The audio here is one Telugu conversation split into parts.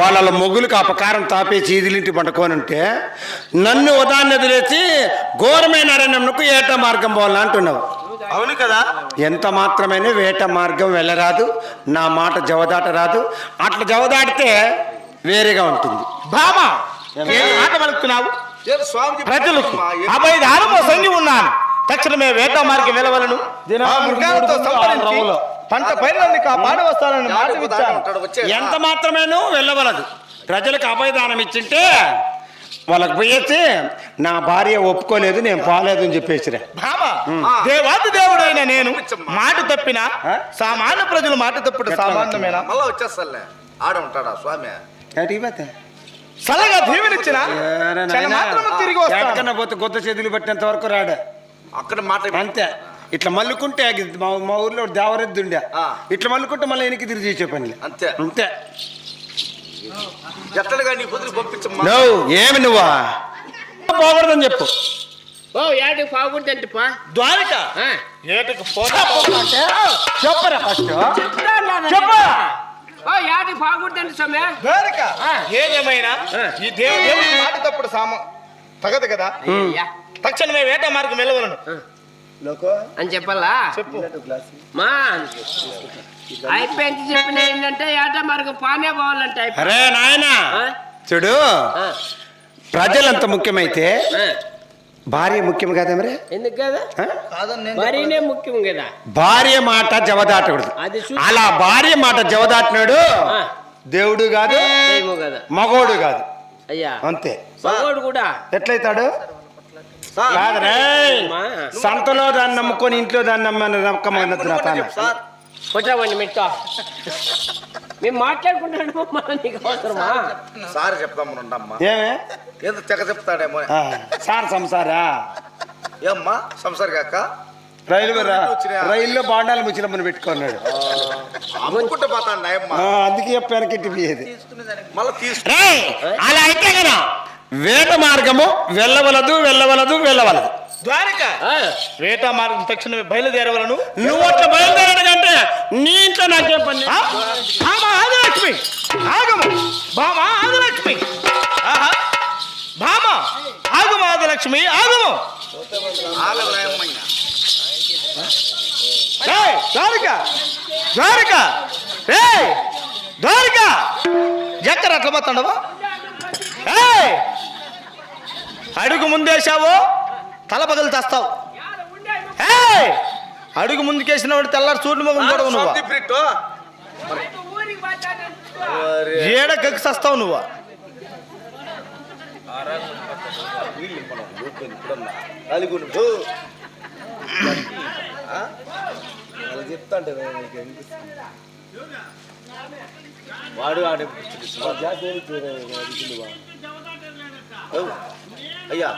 వాళ్ళ మొగులకు అపకారం తాపే చీదిలింటి పండుకోనుంటే నన్ను ఉదాహరణ వదిలేసి ఘోరమైన అరణ్యంకు ఏట మార్గం పోవాలని అంటున్నావు. అవును కదా, ఎంత మాత్రమైన వేట మార్గం వెళ్ళరాదు, నా మాట జవదాట రాదు. అట్లా జవదాటితే వేరేగా ఉంటుంది. బామా ఆట పలుకుతున్నావు. ప్రజలకు అభయదానము సంగి ఉన్నాను. తక్షణమే వేట మార్గం వెళ్ళవలను. మృగాలతో సంపరించి పంట పైన కాపాడి వస్తానని మాట ఇచ్చాను. ఎంత మాత్రమేనూ వెళ్ళవలదు. ప్రజలకు అభయదానం ఇచ్చింటే వాళ్ళకి పోయేసి నా భార్య ఒప్పుకోలేదు, నేను పోలేదు అని చెప్పేసిరే. దేవాది దేవుడైన నేను మాట తప్పిన సామాన్య ప్రజలు మాట తప్పుడు సామాన్యమేనా? మళ్ళా వచ్చేస్తాలే ఆడ ఉంటాడా స్వామి? సలగా దీవెనిచ్చిన తిరిగి వస్తాను. పోతే కొత్త చేతులు పట్టినంత వరకు రాడు. అక్కడ మాట అంతే. ఇట్లా మల్లుకుంటే మా ఊర్లో దేవరెద్దు ఉండే, ఇట్లా మల్లుకుంటే మళ్ళీ వెనక్కి తిరిగి చేసే పని అంతే అంతే. ఎట్లగా నీ కుదిరి పంపించమ్మా. ఏమి నువ్వా పోకూడదని చెప్పు. ఏటికి పోకూడదంటే ద్వారక ఏటికి చెప్పరా ఫస్ట్ చెప్పు. ఏటికి పోకూడదంటే సమయ ద్వారక ఏదేమైనా ఈ దేవుడి మాట తప్పుడు తగదు కదా. తక్షణమే వేట మార్గం వెళ్ళవలను అని చెప్పాలా? చెప్పు. మా అయిపోయింది చెప్పిన ఏంటంటే ఏట మార్గం పానే పోవాలంటే. అరే నాయన చూడు, ప్రజలంత ముఖ్యమైతే భార్య ముఖ్యం కదా మరి. ఎందుకు కదా, భార్యనే ముఖ్యం కదా. భార్య మాట జవదాటకూడదు. అలా భార్య మాట జవదాటినాడు దేవుడు కాదు, మగోడు కాదు. అయ్యా అంతే. మగోడు కూడా ఎట్లయితాడు? సంతలో దాన్ని నమ్ముకొని ఇంట్లో దాన్ని నమ్మకం. కొట్టామండి మిట్టా మేము మాట్లాడుకుంటాడు. నీకు అవసరమా? సార్ చెప్తామమ్మా. ఏమే ఏదో తెగ చెప్తాడేమో సార్ సంసారా? ఏమ్మా సంసార్ కాక రైల్లో బాండాలు ముచ్చినమ్మని పెట్టుకున్నాడు. అమ్ముకుంటూ పోతాడు అమ్మా. అందుకే చెప్పాను పోయేది. మళ్ళీ తీసుకు అలా అయితే కదా వేట మార్గము వెళ్ళవలదు వెళ్ళవలదు వెళ్ళవలదు. ద్వారక వేట మార్గం తక్షణమే బయలుదేరవలను. నువ్వు అట్లా బయలుదేరడంటే నీ ఇంట్లో నాకేం పని? ఆదిలక్ష్మి ఆగము. బామా ఆదిలక్ష్మి. బామా ఆగము. ఆదిలక్ష్మి ఆగము. ద్వారక ద్వారక ద్వారక ఎక్కడ అట్లా పోతాడవా? అడుగు ముందేసావు తల పగలు తెస్తావు. అడుగు ముందుకేసిన వాడు తెల్లారు చూడు మొగం కూడా నువ్వు ఏడ గక్కిస్తావు నువ్వు. చెప్తాంటే వాడు ఆడే అయ్యా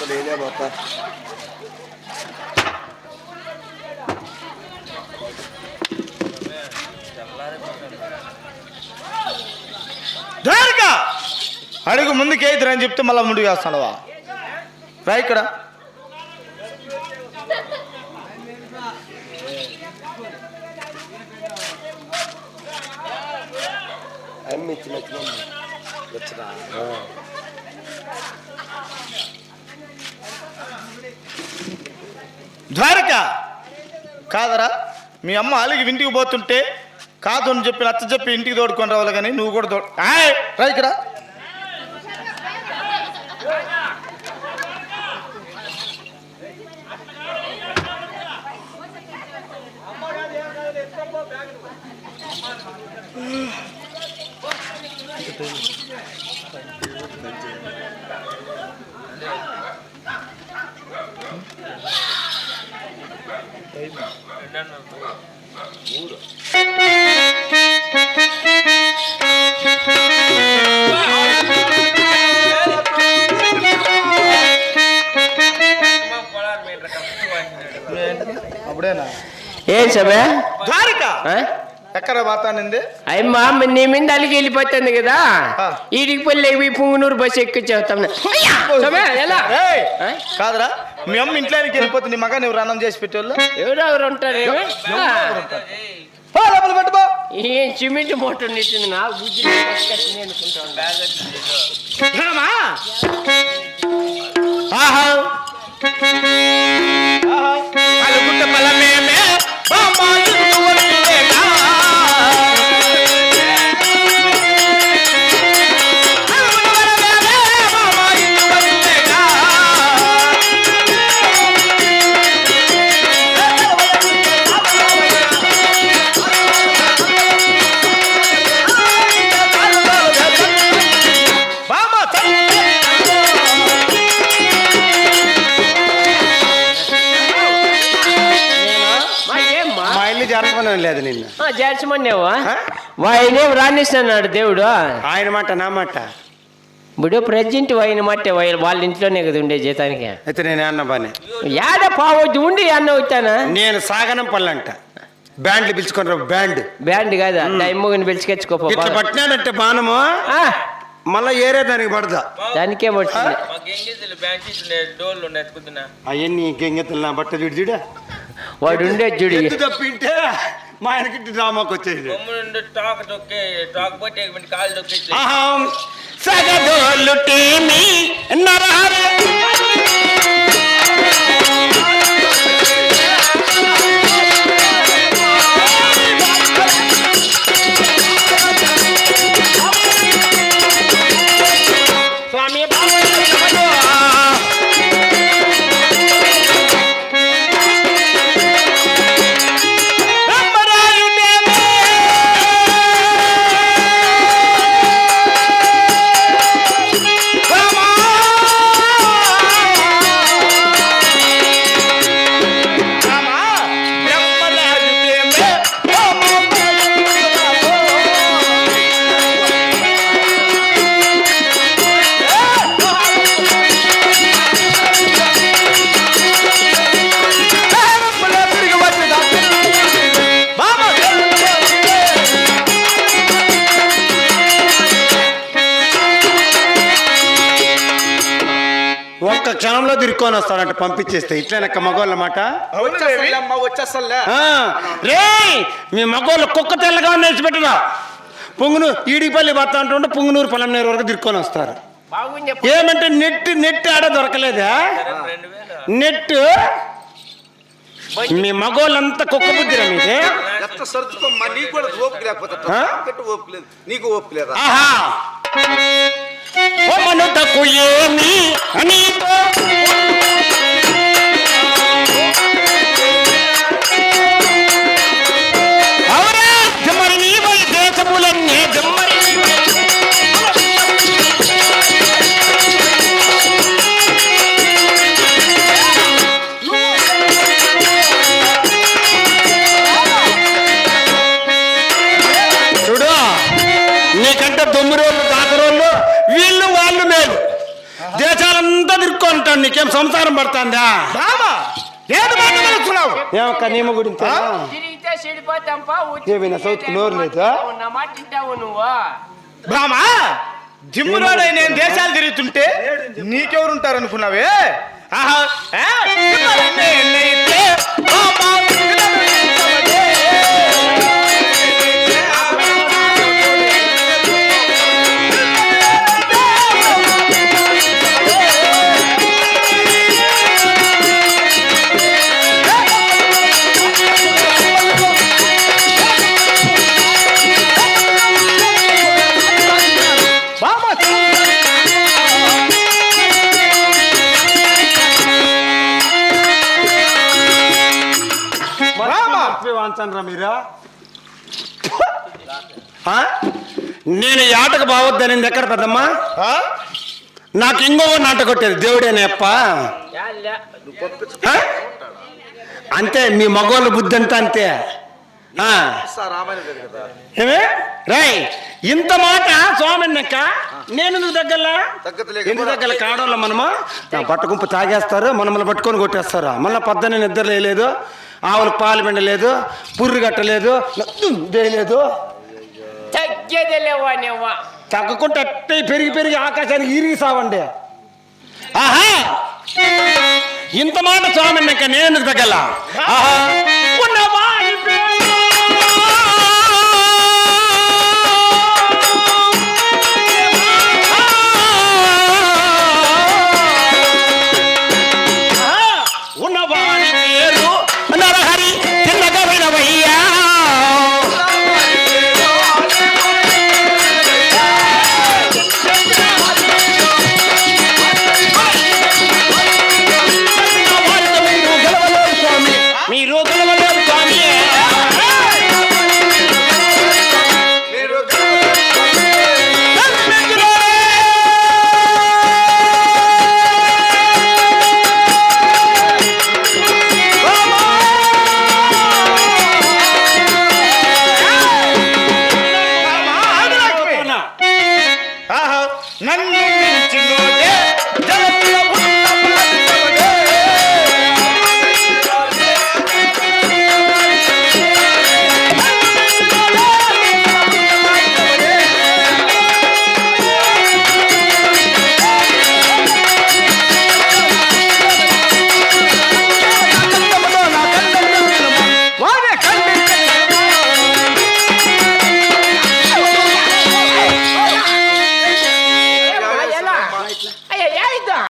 నేనే పోతా. ద్వారక అడుగు ముందుకే ఇద్దరు అని చెప్తే మళ్ళీ ముందుకు వేస్తాడవా? రా ఇక్కడ. ద్వారక కాదరా, మీ అమ్మ అలిగి ఇంటికి పోతుంటే కాదు అని చెప్పి నచ్చ చెప్పి ఇంటికి తోడుకొని రావాలి, కానీ నువ్వు కూడా రా ఇక్కడ. అప్పుడేనా ఏం సమయ ద్వారక ఎక్కడ పోతానండి అయ్యమ్మా నీ మీద అలిగి వెళ్ళిపోతుంది కదా ఆ. ఈడికి పల్లె పుంగునూరు బస్సు ఎక్కిచ్చేస్తాం ఎలా ఏయ్, కాదురా మీ అమ్మ ఇంట్లోకి వెళ్ళిపోతే నీ మగ నువ్వు రన్నం చేసి పెట్టేవాళ్ళు ఎవరెవరు ఉంటారు డబ్బులు పెట్టుకో ఏం సిమెంట్ మోటార్ నెట్టింది నా బుద్ధి అలుగుట్ట బలమేమే బామ్మ ఇందువలనేగా. అలుగుట్ట బలమేమే బామ్మ ఇందువలనేగా. బామ్మ ఏమ్మా మా ఇల్లు జరపడం లేదు నిన్న చేర్చమన్నావా వాయనేం రాణిస్తున్నాడు దేవుడు ఆయన మాట నా మాట. ఇప్పుడు ప్రజెంట్ వాయిన మట్టే వాళ్ళ ఇంట్లోనే కదా ఉండే జీతానికి అయితే నేను అన్న పని యాడ పావద్దు ఉండి అన్న అవుతానా నేను సాగనం పళ్ళంట బ్యాండ్లు పిలుచుకుని బ్యాండ్ బ్యాండ్ కాదా ఎమ్మని పిలిచికెచ్చుకోపో ఇట్లా పట్టినాడంటే బాణము మళ్ళా ఏరే దానికి పడదా. దానికే పడుతుంది అవన్నీ గెంగెత్తులు నా బట్ట చూడు చూడ వాడు ఉండే జుడి ఎత్తు తప్పింటే మా ఆయనకి డ్రామాకి వచ్చేది. అహం సగదోలు టీమి నరహరి స్వామి ఒక్క క్షణంలో తిరుక్కొని వస్తాడంట పంపించేస్తే. ఇట్లనక్క మగోళ్ళ మాట. వచ్చేస్తలే రే మీ మగోళ్ళు కుక్క తెల్లగా నేర్చి పెట్టరా పొంగును ఈడిపల్లి బత్త అంటుంటే పుంగునూరు పొలంనేరు వరకు తిరుక్కొని వస్తారు. బాగుంది ఏమంటే నెట్ ఆడ దొరకలేదా నెట్? మీ మగోళ్ళంతా కుక్క బుద్ధిరా మీదే. ఎట్లా సర్దుకోమ్మా నీకు కూడా ఓపిక లేకపోతే ఓపిక లేదు నీకు ఓపిక లేదా ఆహా మనుటకు ఏమి నీతో అవునా జమ్మరి నీవై దేశములన్నీ జమ్మరి చూడు నీకంటే దొమ్మిరోళ్ళు దాకరోళ్ళు వీళ్ళు వాళ్ళు మేలు. దేశాలంతా తిరుక్కుంటాను. నీకేం సంసారం పడుతుందా? ఏమక్క నియమ గురించి తిరిగితే చెడిపోతాంపా ఏమైనా సౌత్కి నోరు లేదా? నా మాట తింటావు నువ్వు బ్రామా జిమ్ములోనే నేను దేశాలు తిరుగుతుంటే నీకెవరుంటారు అనుకున్నావే? ఆహా నేనైతే బాబా వాంచనరా మీరా? నేను ఈ ఆటకు బావద్దనింది ఎక్కడ పెద్దమ్మా? నాకు ఇంకొక నాట కొట్టేది దేవుడేనేప్ప. అంతే మీ మగవాళ్ళ బుద్ధి అంతా అంతే. రామాయణ కదా ఏమే రాయ్ ఇంత మాట స్వామిన్నక్క నేను నువ్వు దగ్గరలా ఎందుకు దగ్గర కావడంలో మనము నా బట్ట గుంపు తాగేస్తారు మనల్ని పట్టుకొని కొట్టేస్తారు మళ్ళీ పొద్దున్న నిద్ర లేదు ఆవులకు పాలు పిండలేదు పుర్రు కట్టలేదు లేదు తగ్గేదేలేవా నువ్వా తగ్గకుండా అట్టే పెరిగి పెరిగి ఆకాశానికి ఇరిగి సావండి ఆహా ఇంత మాట స్వామిన్నక్క నేను ఎందుకు దగ్గరలా ఆహా